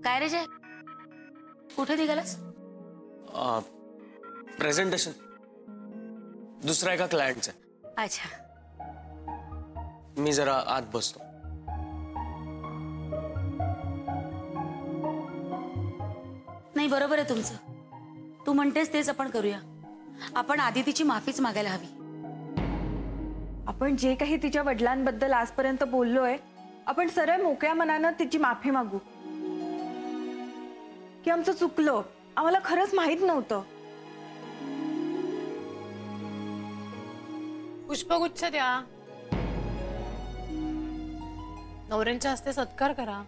काय रे जय, कुठे निघालास? प्रेझेंटेशन दुसरा एका क्लायंटचं. अच्छा, मी जरा आत बसतो. नाही बरोबर आहे तुमचं. तू म्हणतेस तेच आपण करूया. आपण आदितीची माफीच मागायला हवी. आपण जे काही तिच्या वडिलांबद्दल आजपर्यंत बोललोय, आपण सरळ मोकळ्या मनानं तिची माफी मागू की आमचं चुकलं, आम्हाला खरंच माहित नव्हतं. पुष्पगुच्छ द्या, नवऱ्यांच्या हस्ते सत्कार करा.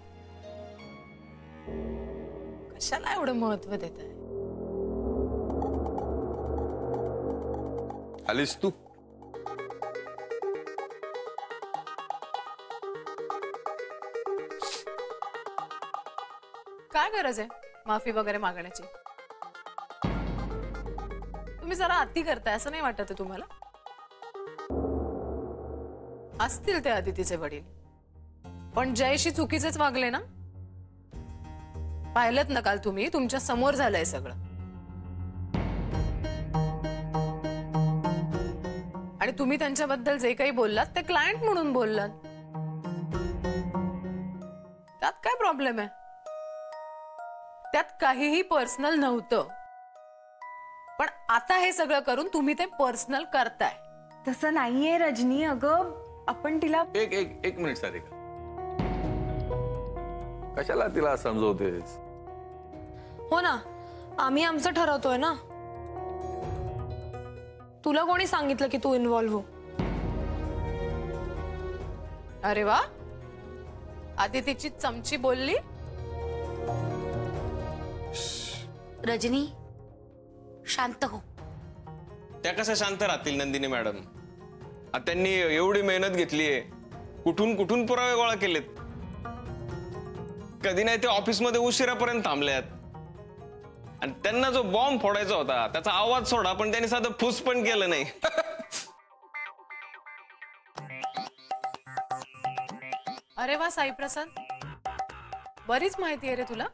कशाला एवढं महत्व देत आहे? आलीस तू? काय गरज आहे माफी वगैरे मागण्याची? तुम्ही जरा अति करताय असं नाही वाटत तुम्हाला? असतील ते आदितीचे वडील, पण जयशी चुकीचेच वागले ना. पाहिलंत ना काल तुम्ही, तुमच्या समोर झालंय सगळं. आणि तुम्ही त्यांच्याबद्दल जे काही बोललात ते क्लायंट म्हणून बोललात. त्यात काय प्रॉब्लेम आहे? त्यात काहीही पर्सनल नव्हतं, पण आता हे सगळं करून तुम्ही ते पर्सनल करताय. तसं नाहीये रजनी. अगं आपण तिला एक मिनिट सारिका, कशाला तिला समजवतेस? हो ना, आम्ही आमचं ठरवतोय ना. तुला कोणी सांगितलं की तू इन्व्हॉल्व हो? अरे वा, आदितीची चमची बोलली. रजनी शांत हो. त्या कशा शांत राहतील नंदिनी मॅडम? त्यांनी एवढी मेहनत घेतलीये, कुठून कुठून पुरावे गोळा केलेत. कधी नाही ते ऑफिसमध्ये उशिरापर्यंत थांबल्यात. आणि त्यांना जो बॉम्ब फोडायचा होता त्याचा आवाज सोडा, पण त्यांनी साधं फुस पण केलं नाही. अरे वा साईप्रसाद, बरीच माहिती आहे रे तुला.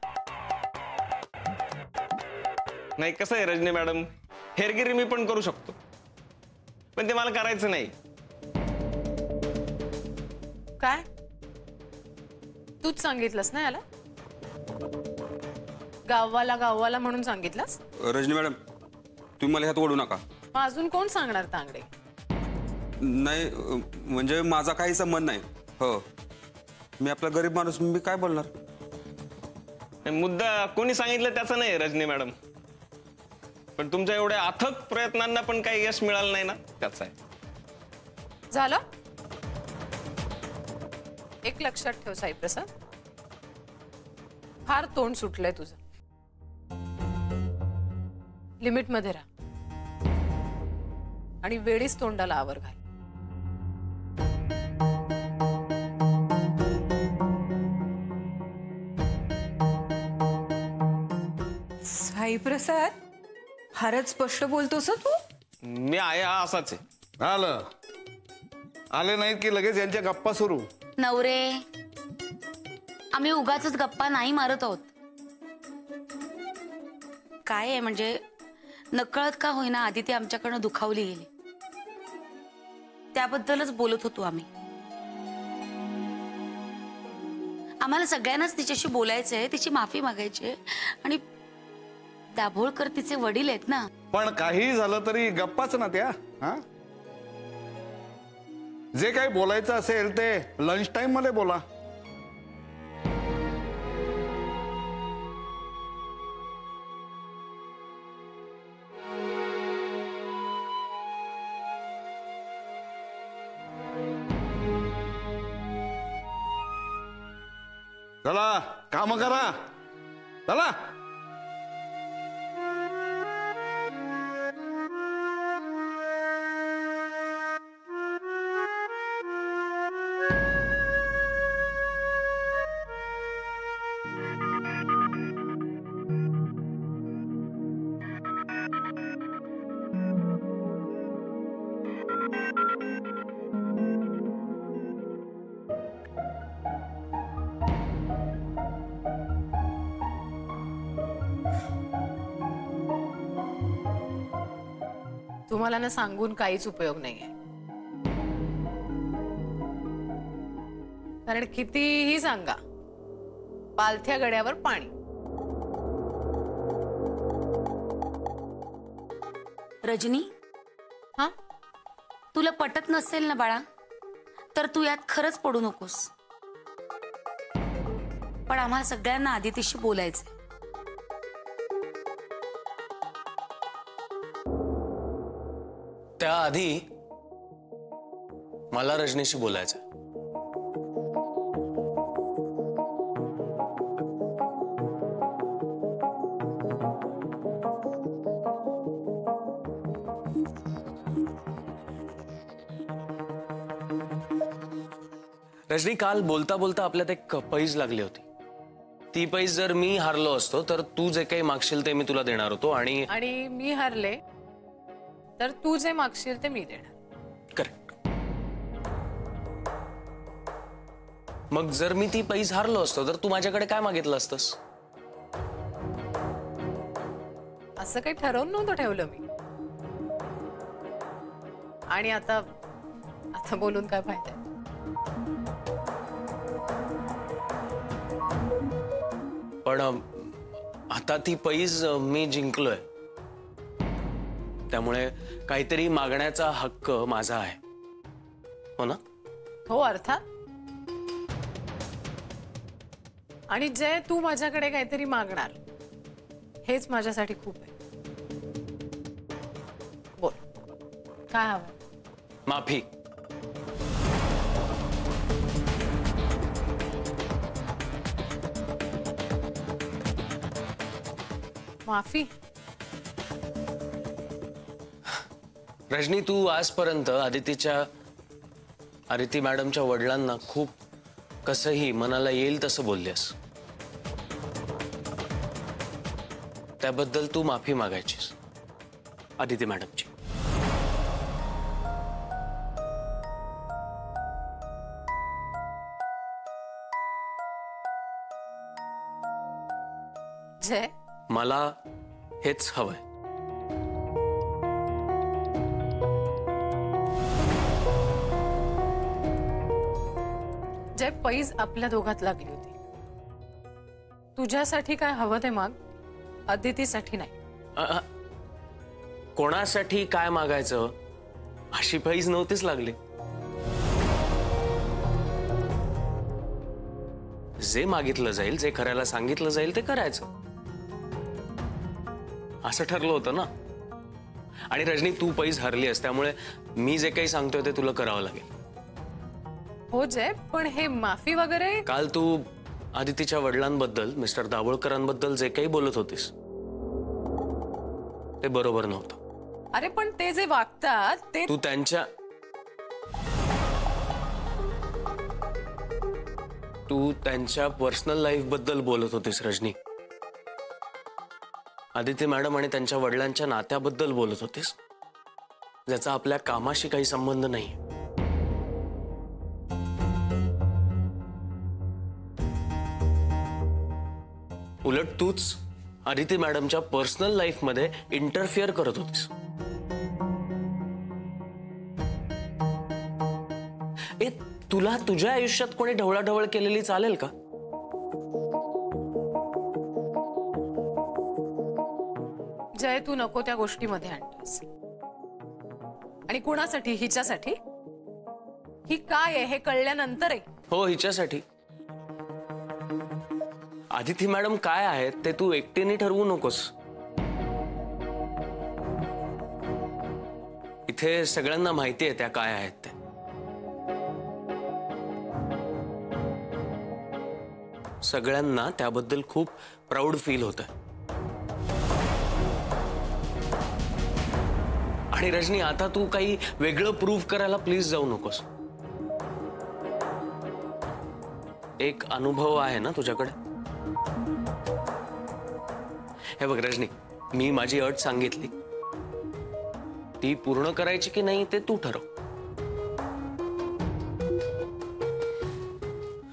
नाही कसं आहे रजनी मॅडम, हेरगिरी मी पण करू शकतो, पण ते मला करायचं नाही. काय तूच सांगितलंस ना याला? गाववाला गाववाला म्हणून सांगितलंस? रजनी मॅडम, तुम्ही मला ह्यात ओढू नका. मग अजून कोण सांगणार तांगडे? नाही म्हणजे माझा काही संबंध नाही. हो, मी आपला गरीब माणूस, मी काय बोलणार? मुद्दा कोणी सांगितलं त्याचं नाही रजनी मॅडम, पण तुमच्या एवढ्या अथक प्रयत्नांना पण काही यश मिळालं नाही ना, त्याच आहे. झालं? एक लक्षात ठेव साईप्रसाद, फार तोंड सुटलंय तुझं. लिमिट मध्ये राहा आणि वेळीच तोंडाला आवर घाल. साईप्रसाद, फारच स्पष्ट बोलतोस तू. मी आहे असाच आहे. आलं आले नाहीत की लगेच यांच्या गप्पा सुरू. नवरे, आम्ही उगाचच गप्पा नाही मारत आहोत. काय आहे म्हणजे नकळत का होईना आदिती आमच्याकडनं दुखावली गेली, त्याबद्दलच बोलत होतो आम्ही. आम्हाला सगळ्यांनाच तिच्याशी बोलायचंय, तिची माफी मागायची आणि दाभोळकर तिचे वडील आहेत ना. पण काही झालं तरी गप्पाच ना त्या. हा, जे काही बोलायचं असेल ते लंच टाइम मध्ये बोला. चला काम करा, चला. तुम्हाला ना सांगून काहीच उपयोग नाहीये. कारण कितीही सांगा, पालथ्या गड्यावर पाणी. रजनी, हा, तुला पटत नसेल ना बाळा, तर तू यात खरंच पडू नकोस. पण आम्हाला सगळ्यांना आदितीशी बोलायचंय. त्याआधी मला रजनीशी बोलायचं. रजनी, काल बोलता बोलता आपल्यात एक पैज लागली होती. ती पैज जर मी हारलो असतो तर तू जे काही मागशील ते मी तुला देणार होतो आणि मी हरले तर तू जे मागशील ते मी देणार. करेक्ट. मग जर मी ती पैज हारलो असतो तर तू माझ्याकडे काय मागितलं असतंस? असं काही ठरवून नव्हतं ठेवलं मी. आणि आता बोलून काय फायदा आहे? पण आता ती पैज मी जिंकलोय, त्यामुळे काहीतरी मागण्याचा हक्क माझा आहे, हो ना? हो, अर्थात. आणि जे तू माझ्याकडे काहीतरी मागणार हेच माझ्यासाठी खूप आहे. बोल, काय हवं? माफी. माफी? रजनी, तू आजपर्यंत आदिती मॅडमच्या वडिलांना खूप कसंही मनाला येईल तसं बोललीस. त्याबद्दल तू माफी मागायचीस आदिती मॅडमची. जय, मला हेच हवंय. जय, पैज आपल्या दोघात लागली होती. तुझ्यासाठी काय हवं ते माग, अदितीसाठी नाही. कोणासाठी काय मागायचं अशी पैज नव्हतीच लागली. जे मागितलं जाईल, जे करायला सांगितलं जाईल ते करायचं, असं ठरलं होतं ना. आणि रजनी, तू पैज हरली आहेस, त्यामुळे मी जे काही सांगतोय ते तुला करावं लागेल. हो जय, पण हे माफी वगैरे. काल तू आदितीच्या वडिलांबद्दल, मिस्टर दाभोळकरांबद्दल जे काही बोलत होतीस ते बरोबर नव्हतं. अरे पण ते जे वागतात ते. तू त्यांच्या पर्सनल लाईफ बद्दल बोलत होतीस रजनी. आदिती मॅडम आणि त्यांच्या वडिलांच्या नात्याबद्दल बोलत होतीस, ज्याचा आपल्या कामाशी काही संबंध नाही. उलट तूच आदिती मॅडमच्या पर्सनल लाईफ मध्ये इंटरफिअर करत होतीस. तुला तुझ्या आयुष्यात कोणी ढवळाढवळ केलेली चालेल का? जय, तू नको त्या गोष्टीमध्ये आणतोस. आणि कुणासाठी? हिच्यासाठी? ही काय आहे हे कळल्यानंतर आहे. हो, हिच्यासाठी. आदिती मॅडम काय आहेत ते तू एकटीने ठरवू नकोस. इथे सगळ्यांना माहिती आहे त्या काय आहेत ते. सगळ्यांना त्याबद्दल खूप प्राऊड फील होतं. आणि रजनी, आता तू काही वेगळं प्रूव्ह करायला प्लीज जाऊ नकोस. एक अनुभव आहे ना तुझ्याकडे. हे बघ रजनी, मी माझी अट सांगितली, ती पूर्ण करायची की नाही ते तू ठरव.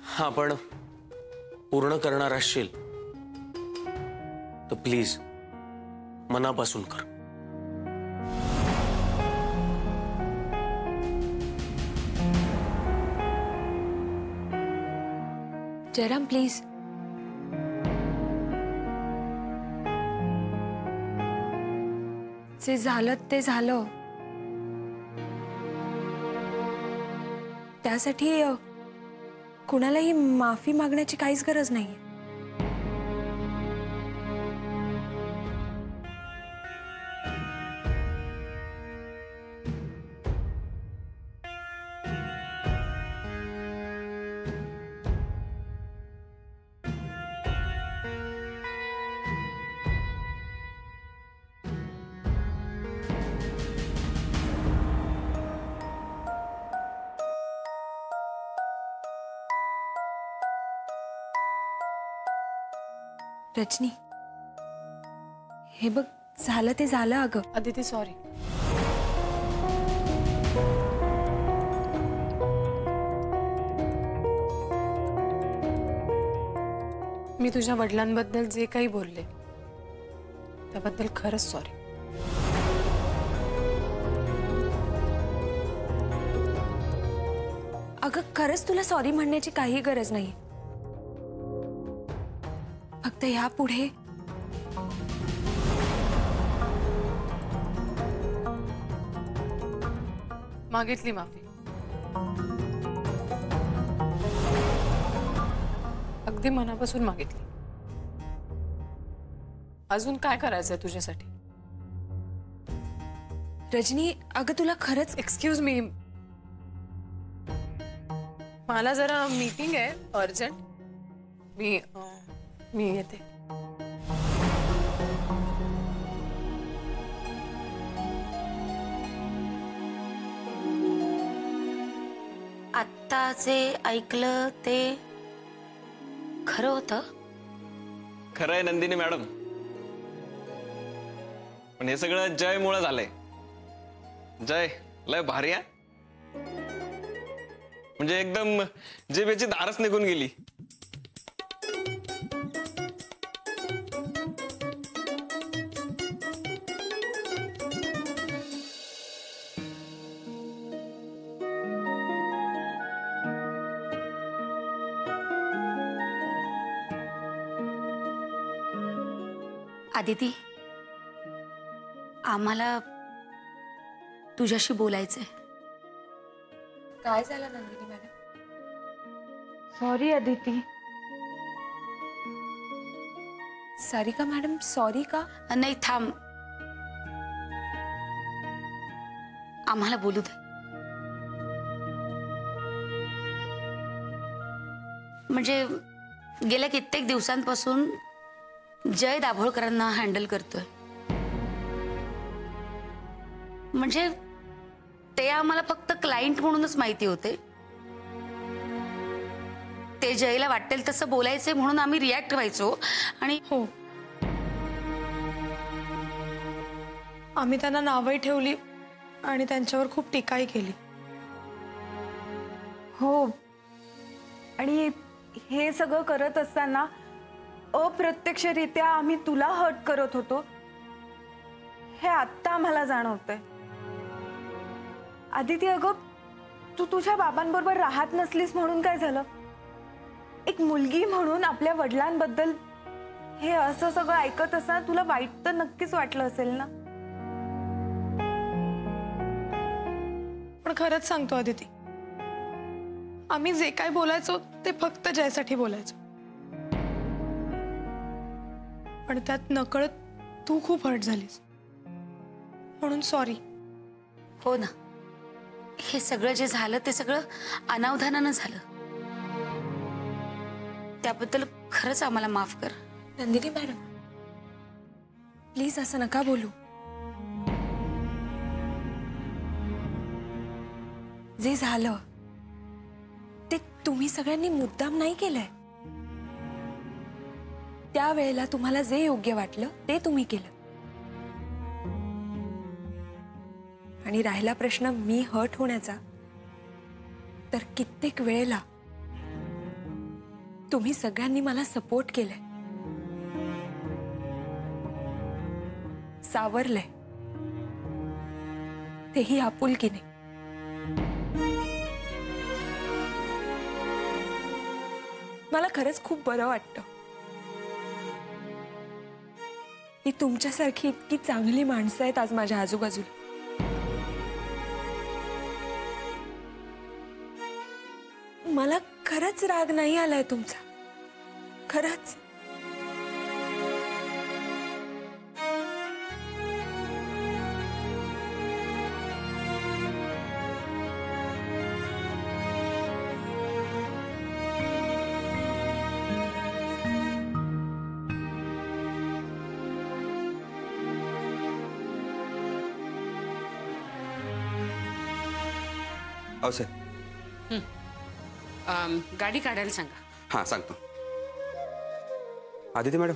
हा, पण पूर्ण करणार असशील तर प्लीज मनापासून कर. जयराम प्लीज. जे झालं ते झालं. त्यासाठी कुणालाही माफी मागण्याची काहीच गरज नाही. रजनी, हे बघ, झालं ते झालं. अगं अदिती सॉरी. मी तुझ्या वडिलांबद्दल जे काही बोलले त्याबद्दल खरंच सॉरी. अगं खरंच तुला सॉरी म्हणण्याची काही गरज नाही. फक्त यापुढे मागितली माफी. अगदी मनापासून मागितली. अजून काय करायचंय तुझ्यासाठी? रजनी, अगं तुला खरंच एक्सक्यूज मी, मला जरा मीटिंग आहे अर्जंट. मी येते. आत्ता जे ऐकलं ते खरं होतं? खरं आहे नंदिनी मॅडम, पण हे सगळं जयमुळे झालंय. जय लय भारी आहे. म्हणजे एकदम जिभेची धारच निघून गेली. आदिती, आम्हाला तुझ्याशी बोलायचंय. काय झालं Nandini madam? Sorry Aditi. Sarika madam sorry का? नाही थांब, आम्हाला बोलू दे. म्हणजे गेल्या कित्येक दिवसांपासून जय दाभोळकरांना हँडल करतोय. म्हणजे ते आम्हाला फक्त क्लायंट म्हणूनच माहिती होते. ते जयला वाटेल तसं बोलायचे म्हणून आम्ही रिॲक्ट व्हायचो. आणि हो, आम्ही त्यांना नावही ठेवली आणि त्यांच्यावर खूप टीकाही केली. हो, आणि हे सगळं करत असताना अप्रत्यक्षरित्या आम्ही तुला हर्ट करत होतो हे आत्ता आम्हाला जाणवतंय. आदिती, अगं तू तुझ्या बाबांबरोबर राहत नसलीस म्हणून काय झालं? एक मुलगी म्हणून आपल्या वडिलांबद्दल हे असं सगळं ऐकत असताना तुला वाईट तर नक्कीच वाटलं असेल ना? पण खरंच सांगतो आदिती, आम्ही जे काय बोलायचो ते फक्त जयसाठी बोलायचो. पण त्यात नकळत तू खूप हर्ट झालीस, म्हणून सॉरी. हो ना, हे सगळं जे झालं ते सगळं अनावधानानं झालं. त्याबद्दल खरंच आम्हाला माफ कर. नंदिनी मॅडम, प्लीज असं नका बोलू. जे झालं ते तुम्ही सगळ्यांनी मुद्दाम नाही केलंय. त्यावेळेला तुम्हाला जे योग्य वाटलं ते तुम्ही केलं. आणि राहिला प्रश्न मी हर्ट होण्याचा, तर कित्येक वेळेला तुम्ही सगळ्यांनी मला सपोर्ट केलंय, सावरलंय, तेही आपुलकीने. मला खरंच खूप बरं वाटतं की तुमच्यासारखी इतकी चांगली माणसं आहेत आज माझ्या आजूबाजूला. मला खरंच राग नाही आलाय तुमचा, खरंच. साहेब. गाडी काढायला सांगा. हां सांगतो. आदिती मॅडम.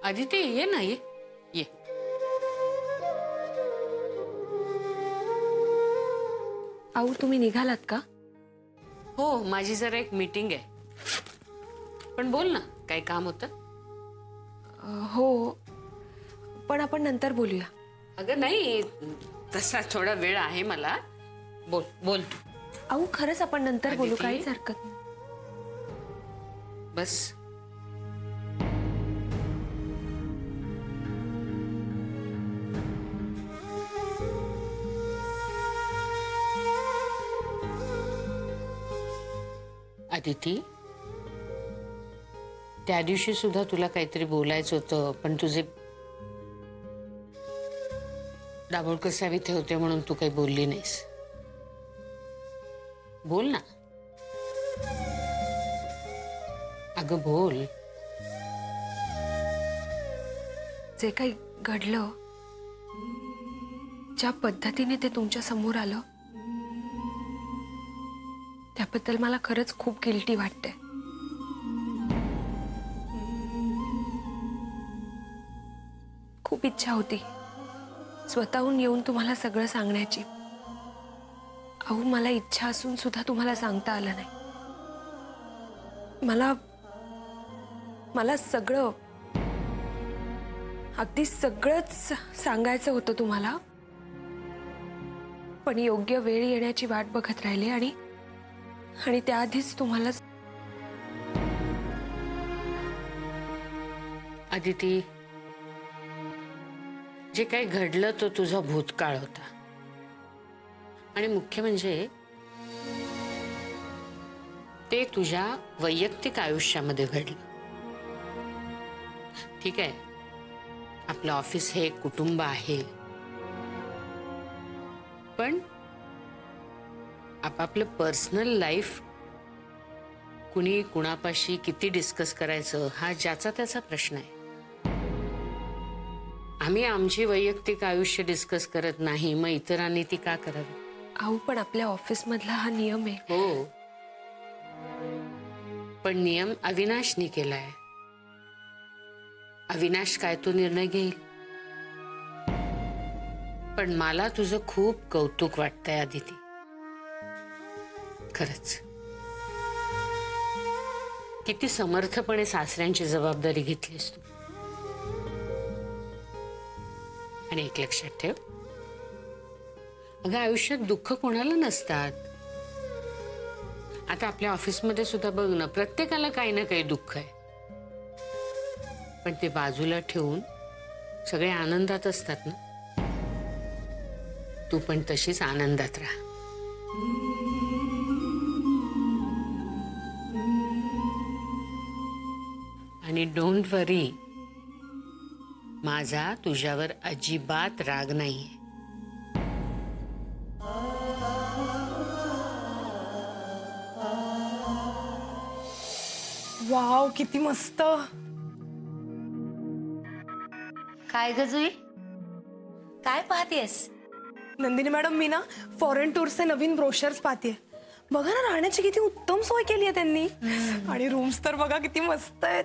आदिती ये ना, ये ये. आऊ तुम्ही निघालात का? हो, माझी जरा एक मीटिंग आहे. पण बोल ना, काही काम होतं? हो, पण आपण नंतर बोलूया. अगं नाही, तसा थोडा वेळ आहे मला. बोल बोल. आऊ खरंच आपण नंतर बोलू, आदिती? काहीच हरकत नाही. बस. आदिती, त्या दिवशी सुद्धा तुला काहीतरी बोलायचं होतं, पण तुझे दाभोळकर साहेब इथे होते म्हणून तू काही बोलली नाहीस. बोल ना. अगं बोल. जे काही घडलं, ज्या पद्धतीने ते तुमच्या समोर आलं, त्याबद्दल मला खरंच खूप गिल्टी वाटते. खूप इच्छा होती स्वतःहून येऊन तुम्हाला सगळं सांगण्याची. अहो, मला इच्छा असून सुद्धा तुम्हाला सांगता आलं नाही. मला सगळं, अगदी सगळंच सांगायचं होतं तुम्हाला, पण योग्य वेळ येण्याची वाट बघत राहिले आणि त्याआधीच तुम्हाला. आदिती, जे काही घडलं तो तुझा भूतकाळ होता, आणि मुख्य म्हणजे ते तुझ्या वैयक्तिक आयुष्यामध्ये घडलं. ठीक आहे, आपलं ऑफिस हे एक कुटुंब आहे, पण आपापलं पर्सनल लाईफ कुणी कुणापाशी किती डिस्कस करायचं हा ज्याचा त्याचा प्रश्न आहे. आम्ही आमची वैयक्तिक आयुष्य डिस्कस करत नाही, मग इतरांनी ती का करावी? अहो, पण आपल्या ऑफिस मधला हा नियम आहे. हो, पण नियम अविनाशनी केलाय. अविनाश काय तो निर्णय घेईल. पण मला तुझं खूप कौतुक वाटतंय आदिती, खरंच. किती समर्थपणे सासऱ्यांची जबाबदारी घेतलीस तू. आणि एक लक्षात ठेव, अगं आयुष्यात दुःख कोणाला नसतात. आता आपल्या ऑफिसमध्ये सुद्धा बघ ना, प्रत्येकाला काही ना काही दुःख आहे, पण ते बाजूला ठेवून सगळे आनंदात असतात ना. तू पण तशीच आनंदात राहा. आणि डोंट वरी, माझा तुझ्यावर अजिबात राग नाहीये. वाव, किती मस्त. काय ग जुई, काय पाहतेस? नंदिनी मॅडम, मी ना फॉरेन टूरचे नवीन ब्रोशर्स पाहते. बघा ना, राहण्याची किती उत्तम सोय केली आहे त्यांनी. आणि रूम्स तर बघा किती मस्त आहेत.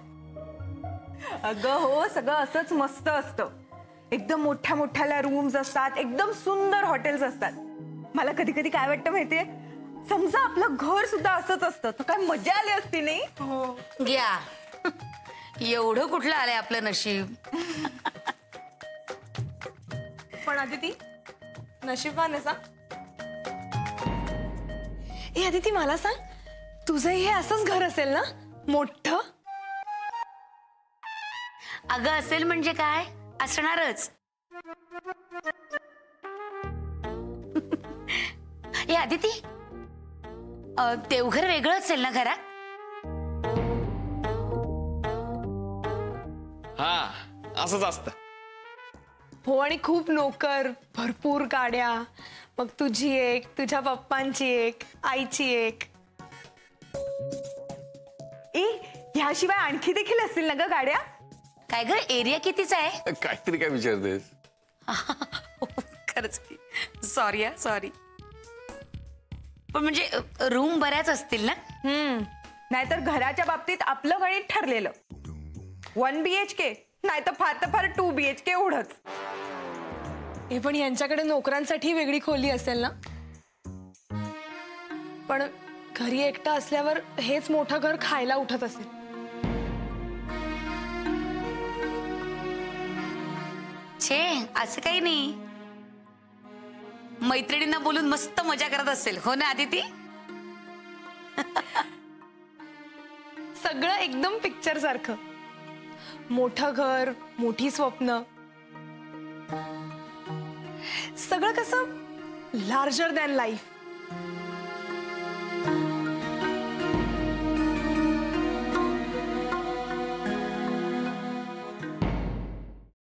अगं हो, सगळं असंच मस्त असतं. एकदम मोठ्या मोठ्याला रूम्स असतात, एकदम सुंदर हॉटेल्स असतात. मला कधी कधी काय वाटतं माहितीये, समजा आपलं घर सुद्धा असंच असतं तर काय मजा आली असती नाही? हो. घ्या, एवढं कुठलं आलंय आपलं नशीब. पण आदिती नशीबवान आहे. ए आदिती, मला सांग, तुझंही हे असंच घर असेल ना, मोठं? अगं असेल म्हणजे काय, असणारच. हे आदिती, देवघर वेगळं असेल ना घरात? हा असंच असतं. हो, आणि खूप नोकर, भरपूर गाड्या, मग तुझी एक, तुझ्या पप्पांची एक, आईची एक. ह्याशिवाय आणखी देखील असतील ना ग गाड्या? काय ग, एरिया कितीचा आहे? काहीतरी काय विचारतेस? खरंच सॉरी सॉरी. पण म्हणजे रूम बऱ्याच असतील ना? नाहीतर घराच्या बाबतीत आपलं गणित ठरलेलं 1 BHK, नाहीतर फार तर फार 2 BHK एवढंच. हे पण यांच्याकडे नोकरांसाठी वेगळी खोली असेल ना? पण घरी एकटा असल्यावर हेच मोठं घर खायला उठत असेल. छे, असं काही नाही. मैत्रिणींना बोलून मस्त मजा करत असेल, हो ना आदिती? सगळं एकदम पिक्चर सारखं. मोठं घर, मोठी स्वप्न, सगळं कसं लार्जर दॅन लाईफ.